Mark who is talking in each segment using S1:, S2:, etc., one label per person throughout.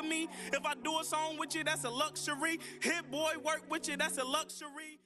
S1: with me. If I do a song with you, that's a luxury. Hit boy, work with you, that's a luxury.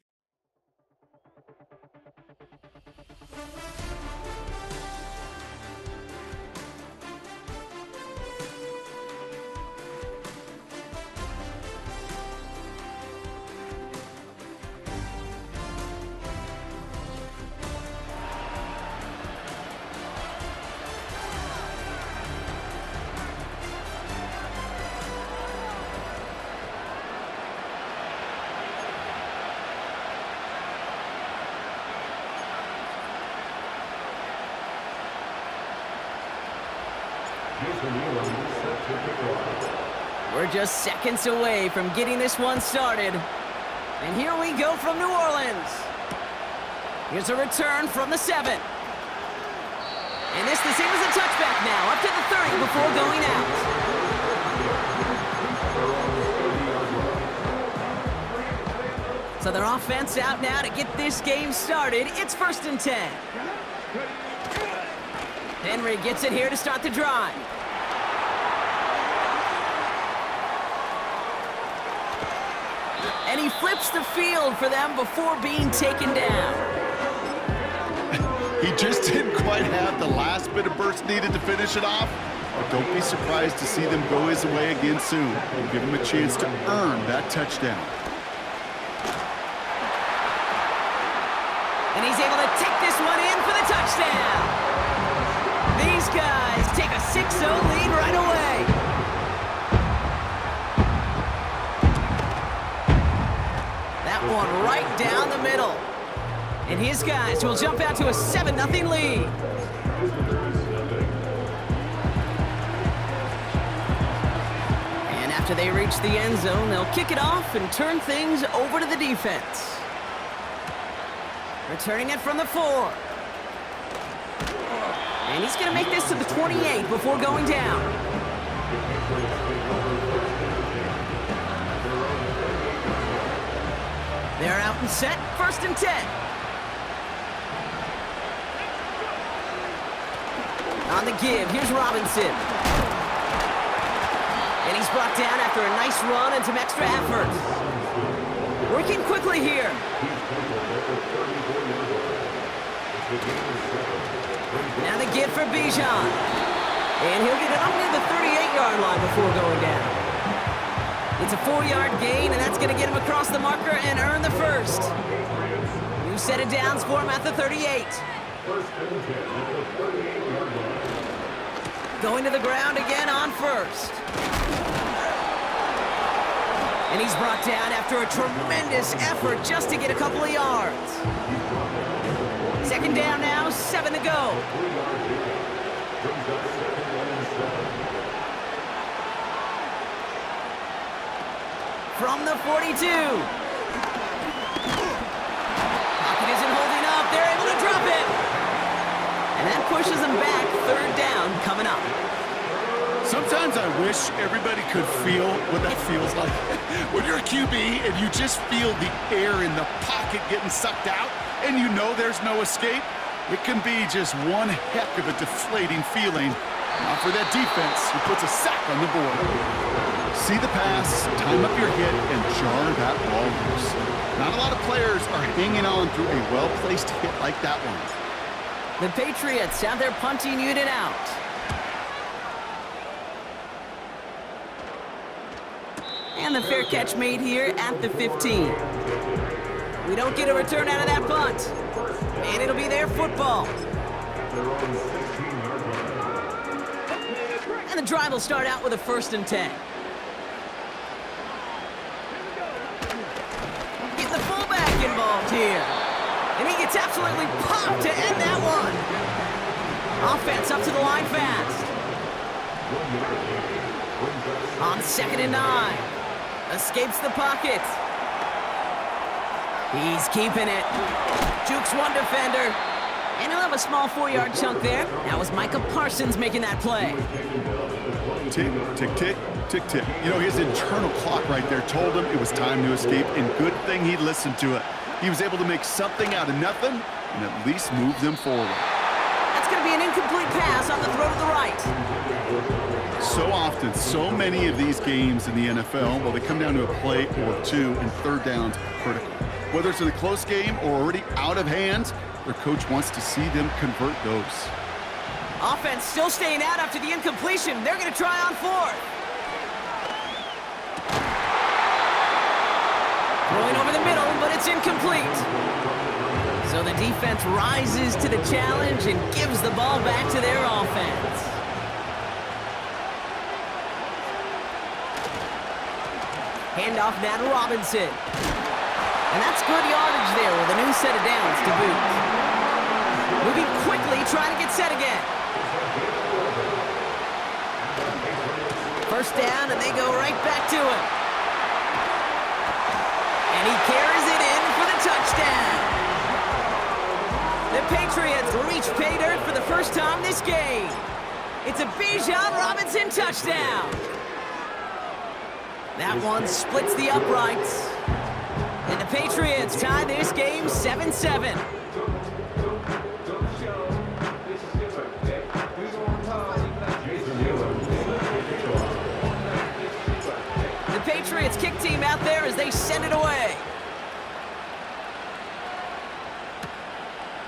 S2: We're just seconds away from getting this one started. And here we go from New Orleans. Here's a return from the 7. And this the same as a touchback now, up to the 30 before going out. So their offense out now to get this game started. It's 1st and 10. Henry gets it here to start the drive. And he flips the field for them before being taken down.
S3: He just didn't quite have the last bit of burst needed to finish it off. But don't be surprised to see them go his way again soon. We'll give him a chance to earn that touchdown.
S2: And he's able to take this one in for the touchdown. These guys take a 6-0 lead right away. That one right down the middle. And his guys will jump out to a 7-0 lead. And after they reach the end zone, they'll kick it off and turn things over to the defense. Returning it from the 4. And he's going to make this to the 28 before going down. They're out and set, 1st and 10. On the give, here's Robinson. And he's brought down after a nice run and some extra effort. Working quickly here. Now the give for Bijan. And he'll get it up near the 38-yard line before going down. It's a 4-yard gain, and that's going to get him across the marker and earn the first. New set of downs for him at the 38. Going to the ground again on first. And he's brought down after a tremendous effort just to get a couple of yards. 2nd down now, 7 to go. From the 42. Pocket isn't holding up. They're able to drop it. And that pushes them back. 3rd down coming up.
S3: Sometimes I wish everybody could feel what that feels like. When you're a QB and you just feel the air in the pocket getting sucked out and you know there's no escape, it can be just one heck of a deflating feeling. Now for that defense, who puts a sack on the board. See the pass, time up your hit, and jar that ball loose. Not a lot of players are hanging on through a well-placed hit like that one.
S2: The Patriots have their punting unit out. And the fair catch made here at the 15. We don't get a return out of that punt. And it'll be their football. And the drive will start out with a 1st and 10. Get the fullback involved here. And he gets absolutely popped to end that one. Offense up to the line fast. On 2nd and 9. Escapes the pocket. He's keeping it. Jukes one defender. And he'll have a small 4-yard chunk there. That was Micah Parsons making that play.
S3: Tick, tick, tick, tick, tick. You know, his internal clock right there told him it was time to escape, and good thing he listened to it. He was able to make something out of nothing and at least move them forward.
S2: That's going to be an incomplete pass on the throw to the right.
S3: So often, so many of these games in the NFL, well, they come down to a play or two, and third downs are critical. Whether it's in a close game or already out of hand, their coach wants to see them convert those.
S2: Offense still staying out after the incompletion. They're going to try on fourth. Throwing over the middle, but it's incomplete. So the defense rises to the challenge and gives the ball back to their offense. Handoff now to Robinson. And that's good yardage there with a new set of downs to boot. Moving quickly, trying to get set again. First down, and they go right back to him. And he carries it in for the touchdown. The Patriots reach pay dirt for the first time this game. It's a Bijan Robinson touchdown. That one splits the uprights. And the Patriots tie this game 7-7. The Patriots kick team out there as they send it away.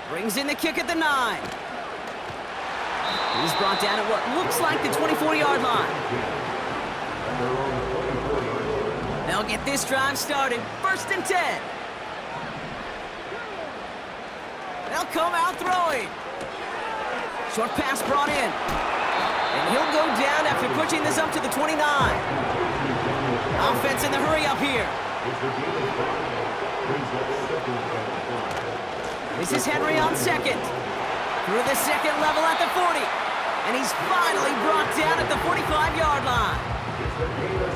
S2: Brings in the kick at the 9. He's brought down at what looks like the 24-yard line. They'll get this drive started. 1st and 10. They'll come out throwing. Short pass brought in. And he'll go down after pushing this up to the 29. Offense in the hurry up here. This is Henry on second. Through the second level at the 40. And he's finally brought down at the 45-yard line.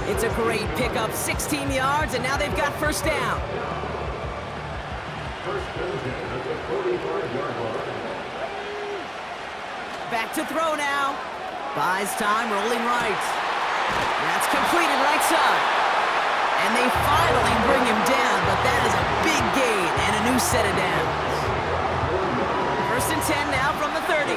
S2: It's a great pickup, 16 yards, and now they've got first down. Back to throw now. Buys time, rolling right. That's completed right side. And they finally bring him down, but that is a big gain and a new set of downs. 1st and 10 now from the 30.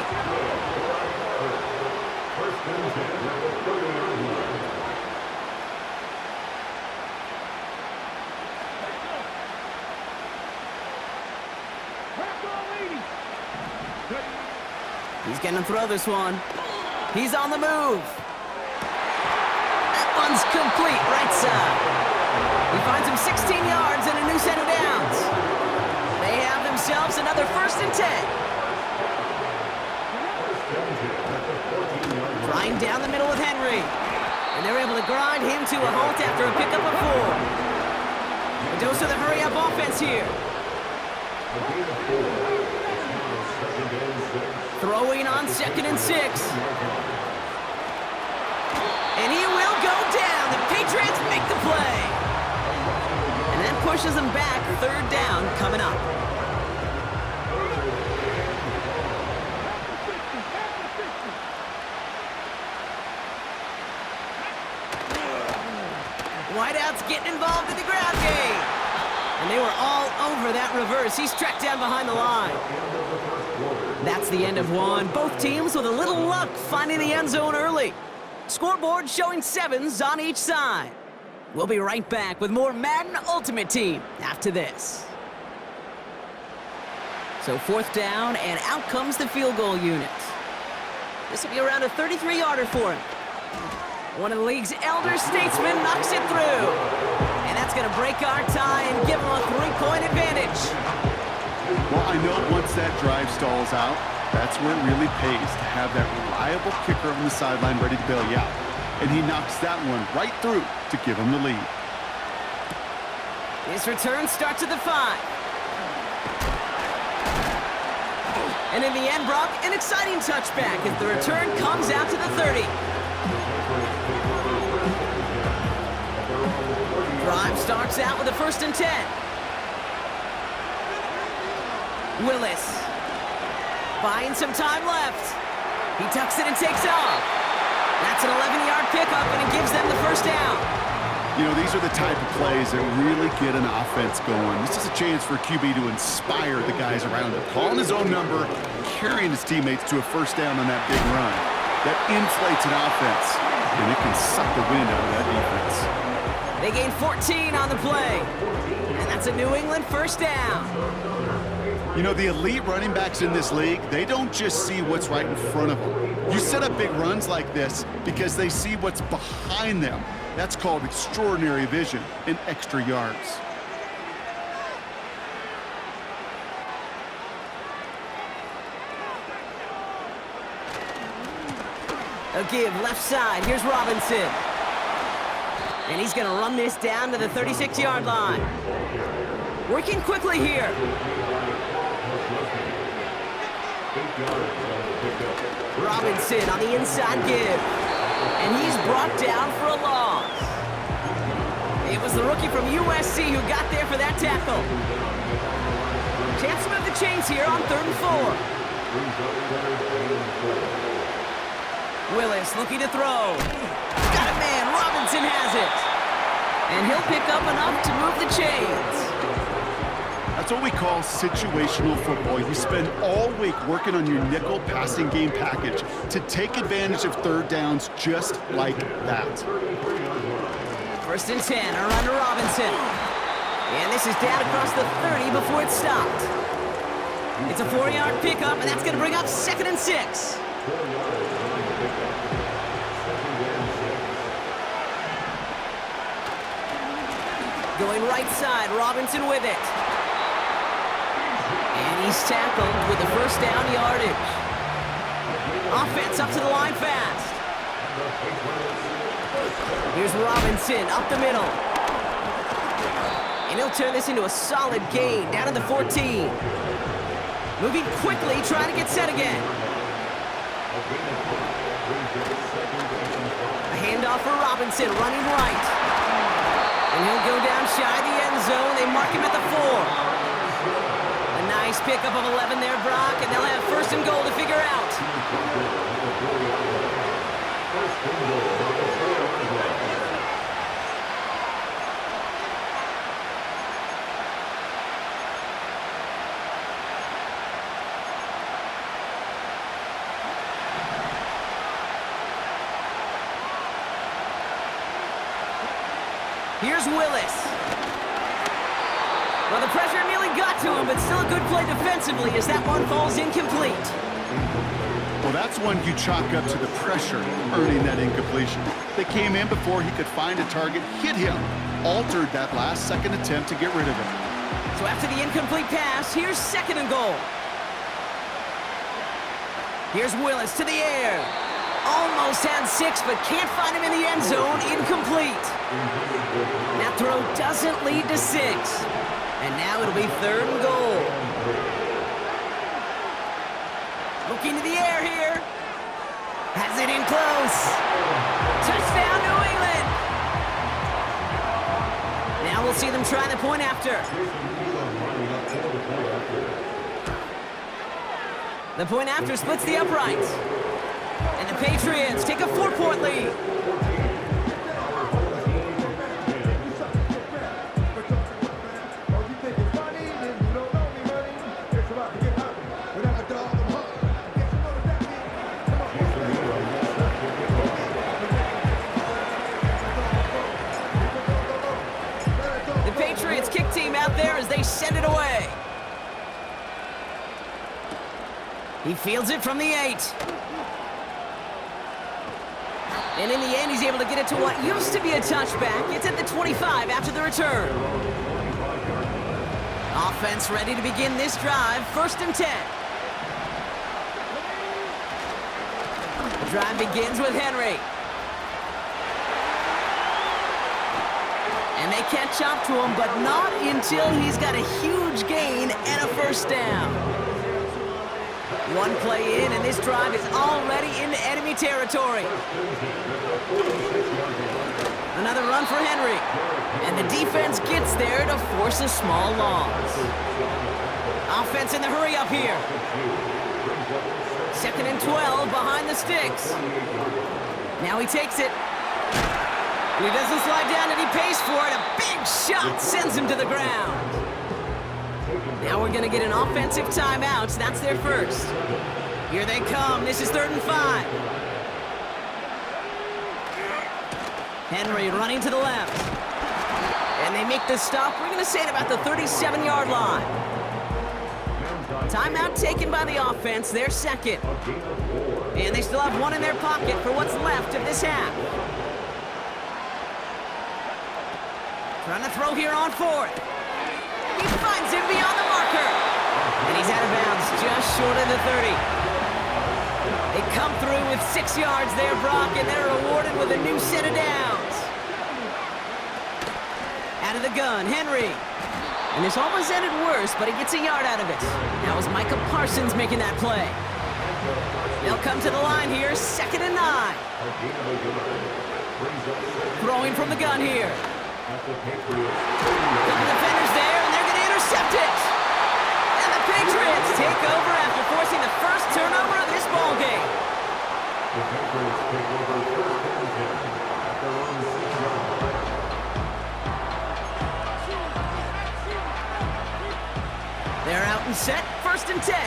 S2: He's going to throw this one. He's on the move. That one's complete, right side. He finds him 16 yards and a new set of downs. They have themselves another 1st and 10. Flying down the middle with Henry. And they're able to grind him to a halt after a pickup of 4. A dose of the hurry-up offense here. Throwing on 2nd and 6. And he will go down. The Patriots make the play. And that pushes them back. 3rd down coming up. Wideouts getting involved in the ground game. And they were all over that reverse. He's tracked down behind the line. That's the end of one. Both teams with a little luck finding the end zone early. Scoreboard showing 7s on each side. We'll be right back with more Madden Ultimate Team after this. So 4th down, and out comes the field goal unit. This will be around a 33-yarder for him. One of the league's elder statesmen knocks it through. And that's going to break our tie and give them a 3-point advantage.
S3: Well, I know once that drive stalls out, that's where it really pays to have that reliable kicker on the sideline ready to bail you out. And he knocks that one right through to give him the lead.
S2: This return starts at the 5. And in the end, Brock, an exciting touchback as the return comes out to the 30. Drive starts out with a 1st and 10. Willis. Buying some time left. He tucks it and takes off. That's an 11-yard pickup, and it gives them the first down.
S3: You know, these are the type of plays that really get an offense going. This is a chance for QB to inspire the guys around him. Calling his own number, carrying his teammates to a first down on that big run. That inflates an offense. can suck the wind out of that defense.
S2: They gain 14 on the play. And that's a New England first down.
S3: You know, the elite running backs in this league, they don't just see what's right in front of them. You set up big runs like this because they see what's behind them. That's called extraordinary vision and extra yards.
S2: A give left side. Here's Robinson. And he's going to run this down to the 36-yard line. Working quickly here. Robinson on the inside give. And he's brought down for a loss. It was the rookie from USC who got there for that tackle. Chance to move the chains here on 3rd and 4. Willis looking to throw. Got a man. Robinson has it. And he'll pick up enough to move the chains.
S3: That's what we call situational football. You spend all week working on your nickel passing game package to take advantage of third downs just like that.
S2: 1st and 10. A run to Robinson. And this is down across the 30 before it's stopped. It's a 4-yard pickup, and that's going to bring up 2nd and 6. Going right side, Robinson with it. And he's tackled with the first down yardage. Offense up to the line fast. Here's Robinson up the middle. And he'll turn this into a solid gain down at the 14. Moving quickly, trying to get set again. A handoff for Robinson, running right. And he'll go down shy of the end zone. They mark him at the 4. A nice pickup of 11 there, Brock, and they'll have 1st and goal to figure out. Here's Willis. Well, the pressure nearly got to him, but still a good play defensively as that one falls incomplete.
S3: Well, that's one you chalk up to the pressure earning that incompletion. They came in before he could find a target, hit him, altered that last-second attempt to get rid of it.
S2: So after the incomplete pass, here's 2nd and goal. Here's Willis to the air. Almost had 6, but can't find him in the end zone. Incomplete. That throw doesn't lead to 6. And now it'll be 3rd and goal. Looking to the air here. Has it in close. Touchdown, New England. Now we'll see them try the point after. The point after splits the uprights. And the Patriots take a 4-point lead. The Patriots kick team out there as they send it away. He fields it from the 8. And in the end, he's able to get it to what used to be a touchback. It's at the 25 after the return. Offense ready to begin this drive. 1st and 10. The drive begins with Henry. And they catch up to him, but not until he's got a huge gain and a 1st down. One play in, and this drive is already into enemy territory. Another run for Henry. And the defense gets there to force a small loss. Offense in the hurry up here. 2nd and 12 behind the sticks. Now he takes it. He doesn't slide down, and he pays for it. A big shot sends him to the ground. Now we're going to get an offensive timeout. That's their first. Here they come. This is 3rd and 5. Henry running to the left. And they make the stop. We're going to say it about the 37-yard line. Timeout taken by the offense, their second. And they still have one in their pocket for what's left of this half. Trying to throw here on fourth. He finds him beyond the marker. And he's out of bounds, just short of the 30. They come through with 6 yards there, Brock, and they're rewarded with a new set of downs. Out of the gun, Henry. And this almost ended worse, but he gets a yard out of it. That was Micah Parsons making that play. They'll come to the line here, 2nd and 9. Throwing from the gun here. Couple defenders there, and they're going to intercept it. And the Patriots take over after forcing the first turnover of this ball game.
S4: The Patriots take over first and 10 at their own 6-yard line.
S2: They're out and set, 1st and 10.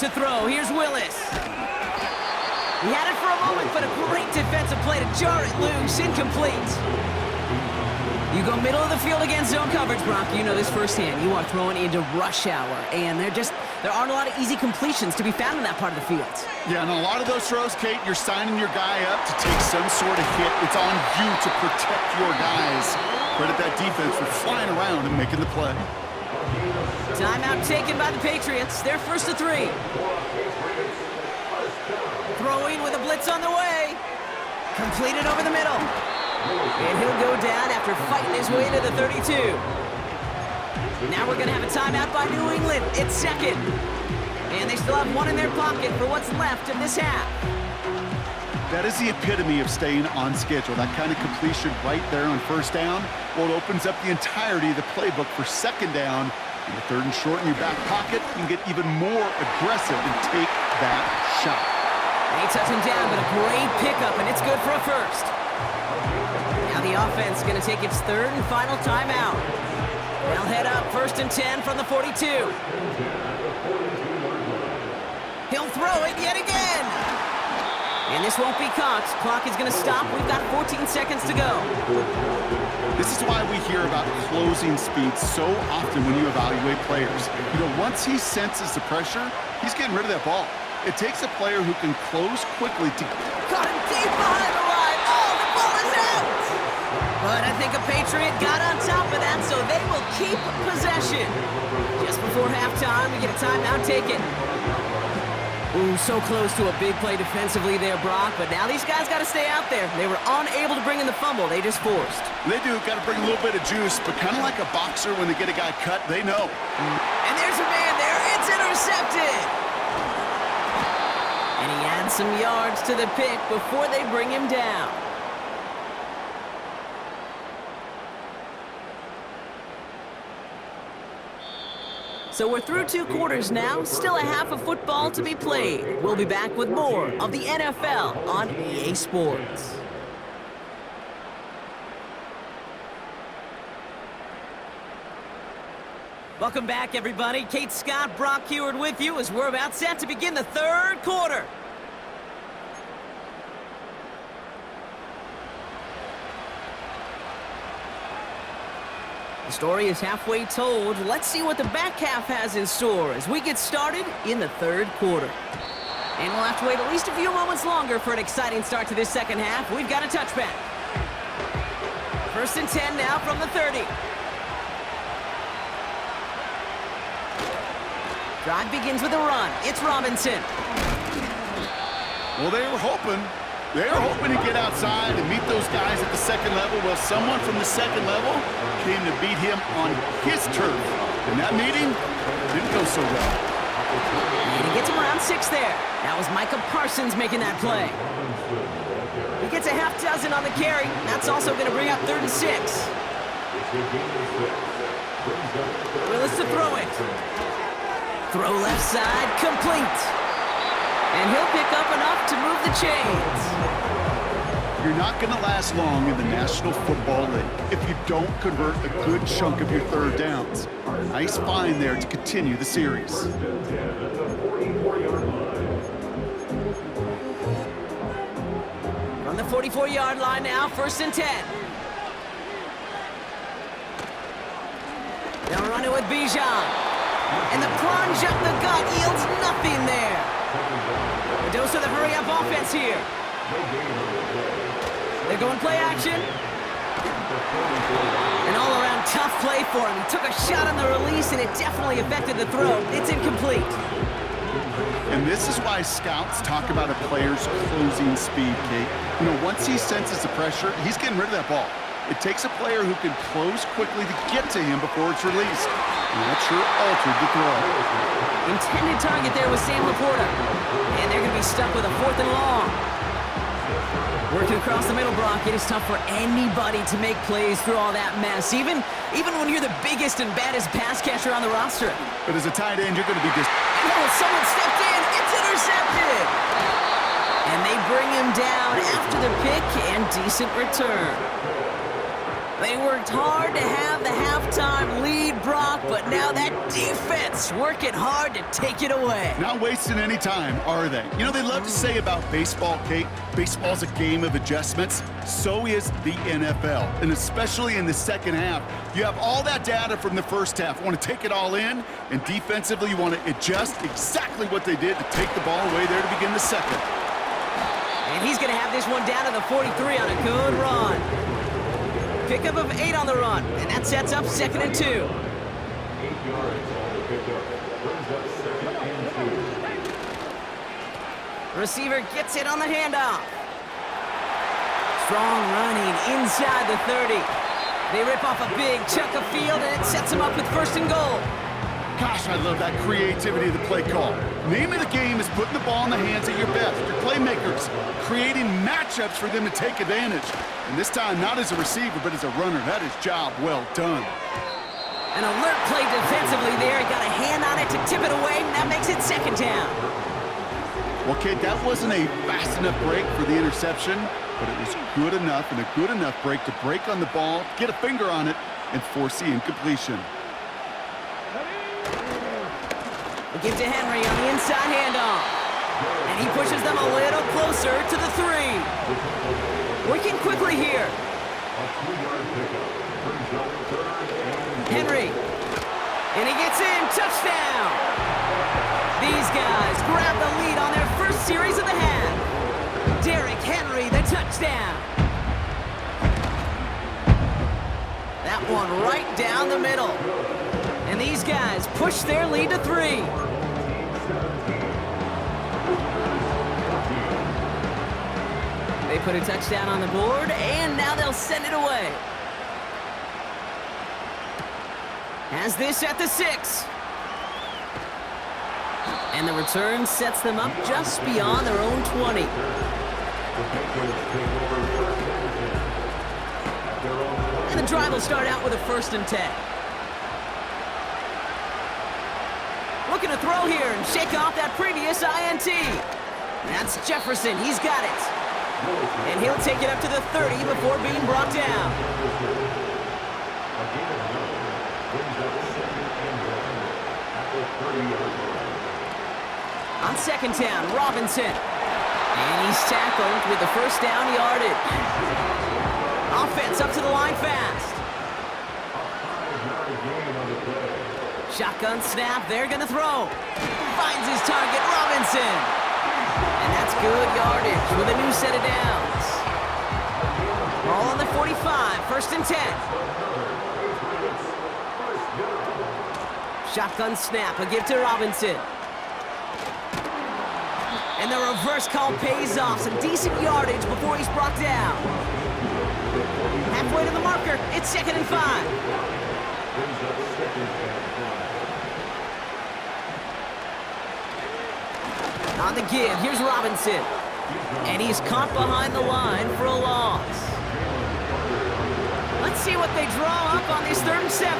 S2: To throw, here's Willis. He had it for a moment, but a great defensive play to jar it loose, incomplete. You go middle of the field against zone coverage, Brock. You know this firsthand. You are throwing into rush hour, and there aren't a lot of easy completions to be found in that part of the field.
S3: Yeah, and a lot of those throws, Kate, you're signing your guy up to take some sort of hit. It's on you to protect your guys. Credit that defense for flying around and making the play.
S2: Timeout taken by the Patriots. They're 1st to 3. Throwing with a blitz on the way. Completed over the middle. And he'll go down after fighting his way to the 32. Now we're going to have a timeout by New England. It's 2nd. And they still have one in their pocket for what's left of this half.
S3: That is the epitome of staying on schedule. That kind of completion right there on 1st down. Well, it opens up the entirety of the playbook for 2nd down. And the 3rd and short in your back pocket, you can get even more aggressive and take that shot.
S2: They touch him down, but a great pickup, and it's good for a first. Now the offense is going to take its 3rd and final timeout. They'll head up 1st and 10 from the 42. He'll throw it yet again. And this won't be caught. Clock is going to stop. We've got 14 seconds to go.
S3: This is why we hear about closing speed so often when you evaluate players. You know, once he senses the pressure, he's getting rid of that ball. It takes a player who can close quickly to...
S2: Caught him deep behind the line. Oh, the ball is out! But I think a Patriot got on top of that, so they will keep possession. Just before halftime, we get a timeout taken. Ooh, so close to a big play defensively there, Brock, but now these guys got to stay out there. They were unable to bring in the fumble. They just forced.
S3: They do. Got to bring a little bit of juice, but kind of like a boxer when they get a guy cut, they know.
S2: And there's a man there. It's intercepted. And he adds some yards to the pick before they bring him down. So we're through 2 quarters now, still a half of football to be played. We'll be back with more of the NFL on EA Sports. Welcome back, everybody. Kate Scott, Brock Heward with you as we're about set to begin the 3rd quarter. The story is halfway told. Let's see what the back half has in store as we get started in the 3rd quarter. And we'll have to wait at least a few moments longer for an exciting start to this 2nd half. We've got a touchback. 1st and 10 now from the 30. Drive begins with a run. It's Robinson.
S3: Well, they were hoping to get outside and meet those guys at the 2nd level. Well, someone from the 2nd level came to beat him on his turf. And that meeting didn't go so well.
S2: And he gets him around 6 there. That was Micah Parsons making that play. He gets a half dozen on the carry. That's also going to bring up 3rd and 6. Willis to throw it. Throw left side, complete. And he'll pick up enough to move the chains.
S3: You're not going to last long in the National Football League if you don't convert a good chunk of your 3rd downs. Nice find there to continue the series.
S2: 44-yard line now, 1st and 10. They'll run it with Bijan. And the plunge up the gut yields nothing there. A dose of the hurry-up offense here. They're going play action. An all-around tough play for him. He took a shot on the release, and it definitely affected the throw. It's incomplete.
S3: And this is why scouts talk about a player's closing speed, Kate. You know, once he senses the pressure, he's getting rid of that ball. It takes a player who can close quickly to get to him before it's released. And that sure altered the throw.
S2: Intended target there was Sam Laporta. And they're going to be stuck with a 4th and long. Working across the middle, Brock, it is tough for anybody to make plays through all that mess, even when you're the biggest and baddest pass catcher on the roster.
S3: But as a tight end, you're going to be just...
S2: Oh, someone stepped in. It's intercepted. And they bring him down after the pick and decent return. They worked hard to have the halftime lead, Brock, but now that defense working hard to take it away.
S3: Not wasting any time, are they? You know, they love to say about baseball, Kate, baseball's a game of adjustments. So is the NFL, and especially in the second half. You have all that data from the first half. You want to take it all in, and defensively you want to adjust exactly what they did to take the ball away there to begin the second.
S2: And he's going to have this one down to the 43 on a good run. Pickup of 8 on the run, and that sets up 2nd and 2.
S4: 8 yards on the pickup. Brings up 2nd and 2.
S2: Receiver gets it on the handoff. Strong running inside the 30. They rip off a big chunk of field, and it sets them up with 1st and goal.
S3: Gosh, I love that creativity of the play call. Name of the game is putting the ball in the hands of your best, your playmakers, creating matchups for them to take advantage. And this time, not as a receiver, but as a runner. That is job well done.
S2: An alert play defensively there. He got a hand on it to tip it away, and that makes it 2nd down.
S3: Well, Kate, that wasn't a fast enough break for the interception, but it was good enough and a good enough break to break on the ball, get a finger on it, and force the incompletion.
S2: We give to Henry on the inside handoff. And he pushes them a little closer to the 3. Working quickly here. Henry. And he gets in. Touchdown. These guys grab the lead on their first series of the half. Derrick Henry, the touchdown. That one right down the middle. And these guys push their lead to 3. They put a touchdown on the board, and now they'll send it away. Has this at the 6. And the return sets them up just beyond their own 20. And the drive will start out with a 1st and 10. Looking to throw here and shake off that previous INT. That's Jefferson. He's got it. And he'll take it up to the 30 before being brought down. On 2nd down, Robinson. And he's tackled with the 1st down yardage. Offense up to the line fast. Shotgun snap, they're gonna throw. Finds his target, Robinson. And that's good yardage with a new set of downs. Ball on the 45, 1st and 10. Shotgun snap, a give to Robinson. And the reverse call pays off. Some decent yardage before he's brought down. Halfway to the marker, it's 2nd and 5. On the give, here's Robinson. And he's caught behind the line for a loss. Let's see what they draw up on this 3rd and 7.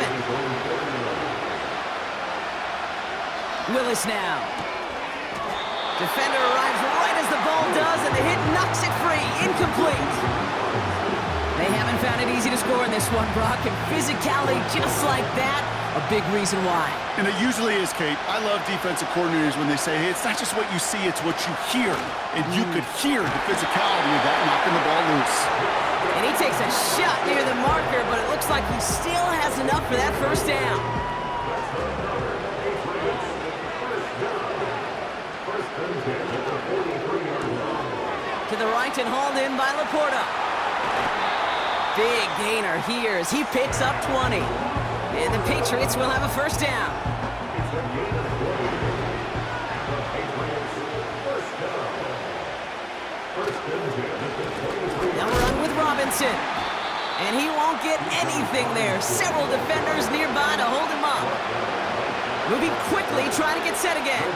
S2: Willis now. Defender arrives right as the ball does, and the hit knocks it free. Incomplete. They haven't found it easy to score in this one, Brock, and physicality just like that a big reason why.
S3: And it usually is, Kate. I love defensive coordinators when they say, hey, it's not just what you see, it's what you hear. And you could hear the physicality of that knocking the ball loose.
S2: And he takes a shot near the marker, but it looks like he still has enough for that first down. To the right and hauled in by Laporta. Big gainer here as he picks up 20. And the Patriots will have a first down. Now we're on with Robinson. And he won't get anything there. Several defenders nearby to hold him up. Moving quickly, trying to get set again.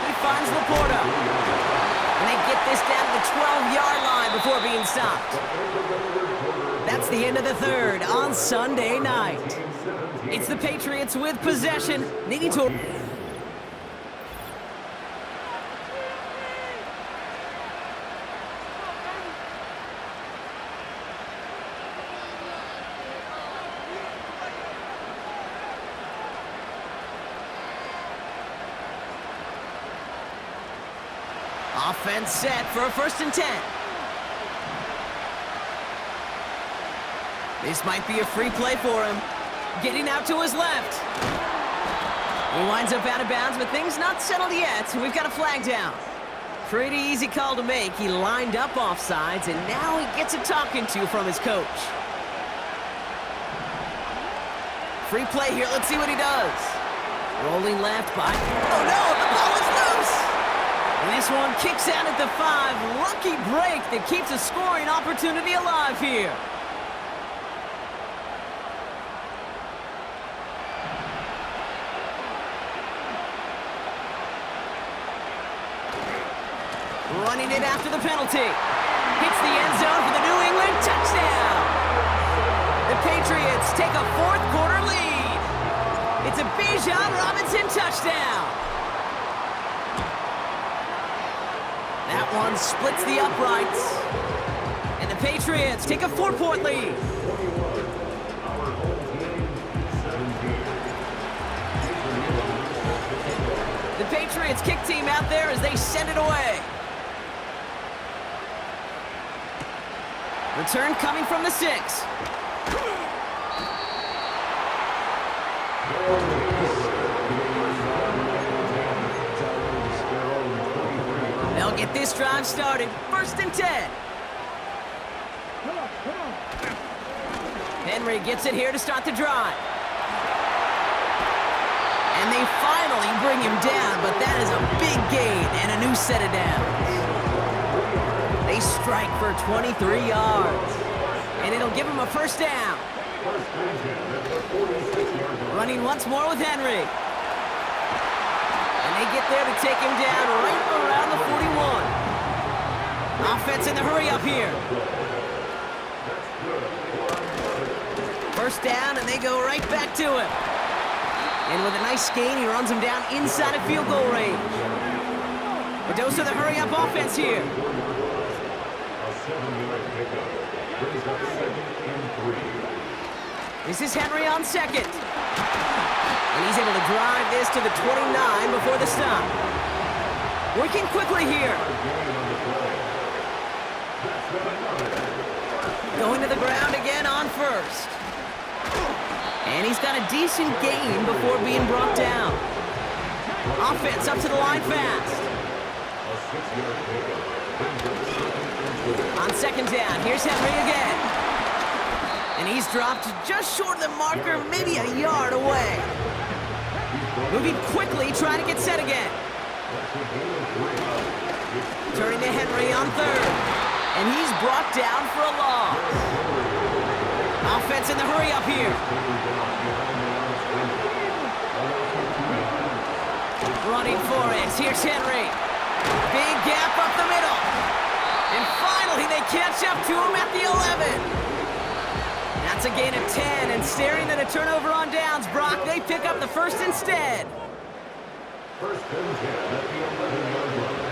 S2: He finds Laporta. And they get this down to the 12-yard line before being stopped. That's the end of the third on Sunday night. It's the Patriots with possession, needing to... Offense set for a 1st and 10. This might be a free play for him. Getting out to his left. He winds up out of bounds, but things not settled yet. We've got a flag down. Pretty easy call to make. He lined up offsides, and now he gets a talking to from his coach. Free play here. Let's see what he does. Rolling left by... Oh, no! The ball is loose! And this one kicks out at the 5. Lucky break that keeps a scoring opportunity alive here. Running it after the penalty. Hits the end zone for the New England touchdown. The Patriots take a 4th quarter lead. It's a Bijan Robinson touchdown. That one splits the uprights. And the Patriots take a 4-point lead. The Patriots kick team out there as they send it away. Return coming from the 6. They'll get this drive started. 1st and 10. Henry gets it here to start the drive. And they finally bring him down, but that is a big gain and a new set of downs. They strike for 23 yards. And it'll give him a first down. Running once more with Henry. And they get there to take him down right around the 41. Offense in the hurry up here. First down, and they go right back to him. And with a nice gain, he runs him down inside of field goal range. A dose of the hurry up offense here. This is Henry on 2nd. And he's able to drive this to the 29 before the stop. Working quickly here. Going to the ground again on 1st. And he's got a decent gain before being brought down. Offense up to the line fast. On 2nd down, here's Henry again. And he's dropped just short of the marker, maybe a yard away. Moving quickly, trying to get set again. Turning to Henry on 3rd. And he's brought down for a loss. Offense in the hurry up here. Running for it. Here's Henry. Big gap up the middle. And finally they catch up to him at the 11. That's a gain of 10, and staring at a turnover on downs, Brock, they pick up the first instead.
S4: 1st and 10 at the 11-yard line.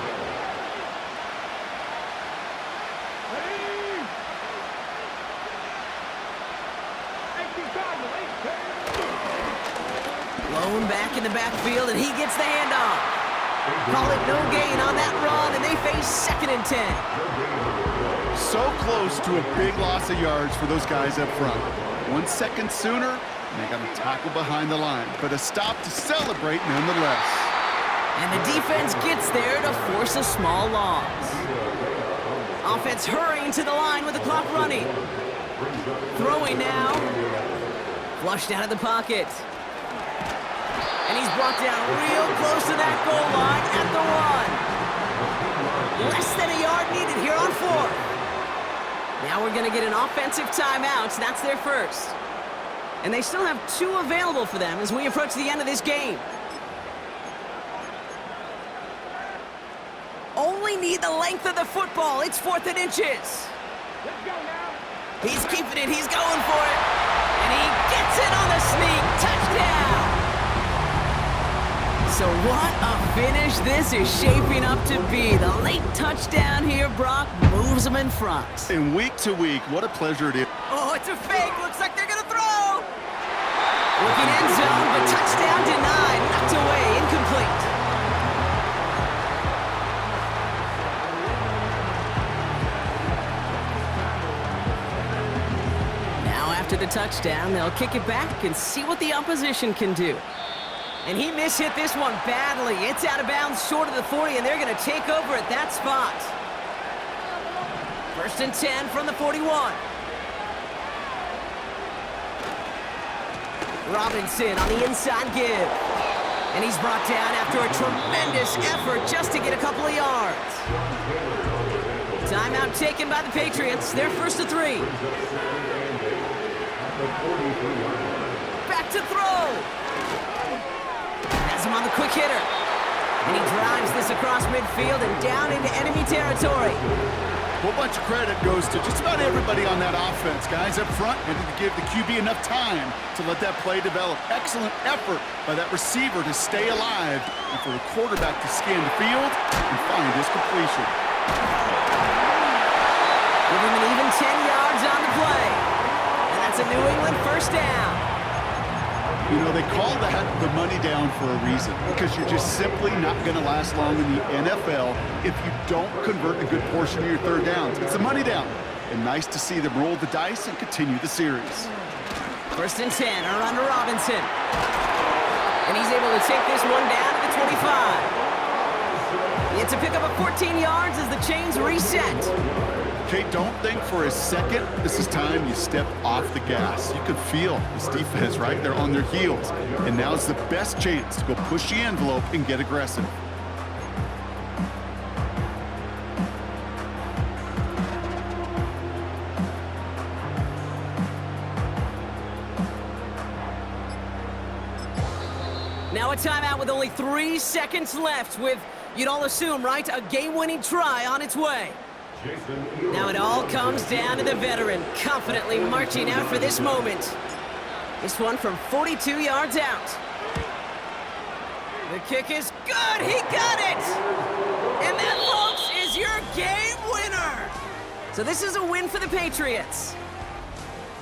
S2: Blown back in the backfield, and he gets the handoff. Call it no gain on that run, and they face 2nd and 10.
S3: So close to a big loss of yards for those guys up front. 1 second sooner, and they got to tackle behind the line. But a stop to celebrate nonetheless.
S2: And the defense gets there to force a small loss. Offense hurrying to the line with the clock running. Throwing now. Flushed out of the pocket. And he's brought down real close to that goal line at the 1. Less than a yard needed here on 4th. Now we're going to get an offensive timeout. That's their first. And they still have 2 available for them as we approach the end of this game. Only need the length of the football. It's 4th and inches. He's keeping it. He's going for it. And he gets it on the sneak. Touchdown. So what a finish this is shaping up to be. The late touchdown here, Brock, moves them in front.
S3: And week to week, what a pleasure it is.
S2: Oh, it's a fake. Looks like they're going to throw. Looking end zone, but touchdown denied. Knocked away. Incomplete. Now after the touchdown, they'll kick it back and see what the opposition can do. And he mishit this one badly. It's out of bounds short of the 40, and they're going to take over at that spot. 1st and 10 from the 41. Robinson on the inside give. And he's brought down after a tremendous effort just to get a couple of yards. Timeout taken by the Patriots. They're 1st and 3. Back to throw. Has him on the quick hitter. And he drives this across midfield and down into enemy territory.
S3: A whole bunch of credit goes to just about everybody on that offense. Guys up front had to give the QB enough time to let that play develop. Excellent effort by that receiver to stay alive and for the quarterback to scan the field and find his completion.
S2: Give him an even 10 yards on the play. And that's a New England 1st down.
S3: You know, they call that the money down for a reason, because you're just simply not going to last long in the NFL if you don't convert a good portion of your 3rd downs. It's the money down. And nice to see them roll the dice and continue the series.
S2: 1st and 10, around to Robinson. And he's able to take this one down to the 25. It's a pickup of 14 yards as the chains reset.
S3: Okay, don't think for a second this is time you step off the gas. You can feel this defense right there on their heels. And now's the best chance to go push the envelope and get aggressive.
S2: Now a timeout with only 3 seconds left with, you'd all assume, right, a game-winning try on its way. Now it all comes down to the veteran, confidently marching out for this moment. This one from 42 yards out. The kick is good. He got it. And that, folks, is your game winner. So this is a win for the Patriots.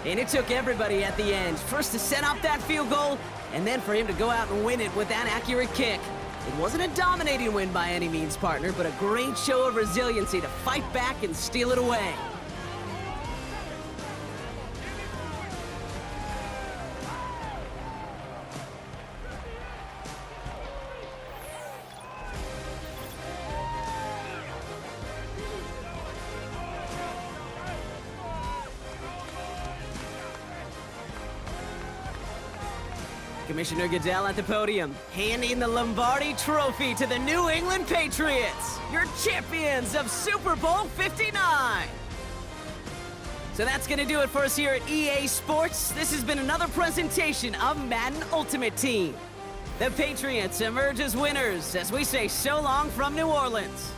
S2: And it took everybody at the end. First to set up that field goal, and then for him to go out and win it with that accurate kick. It wasn't a dominating win by any means, partner, but a great show of resiliency to fight back and steal it away. Commissioner Goodell at the podium, handing the Lombardi Trophy to the New England Patriots, your champions of Super Bowl 59. So that's going to do it for us here at EA Sports. This has been another presentation of Madden Ultimate Team. The Patriots emerge as winners as we say so long from New Orleans.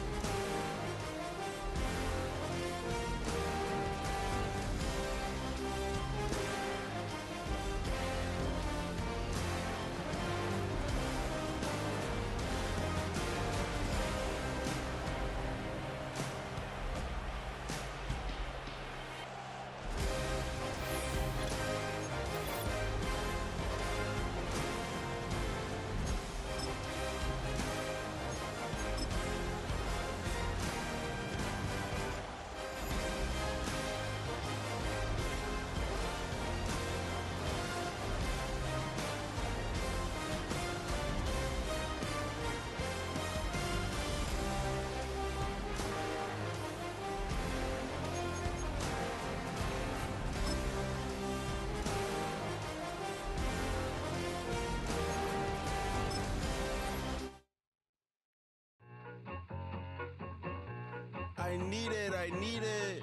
S1: I need it.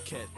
S1: Catch.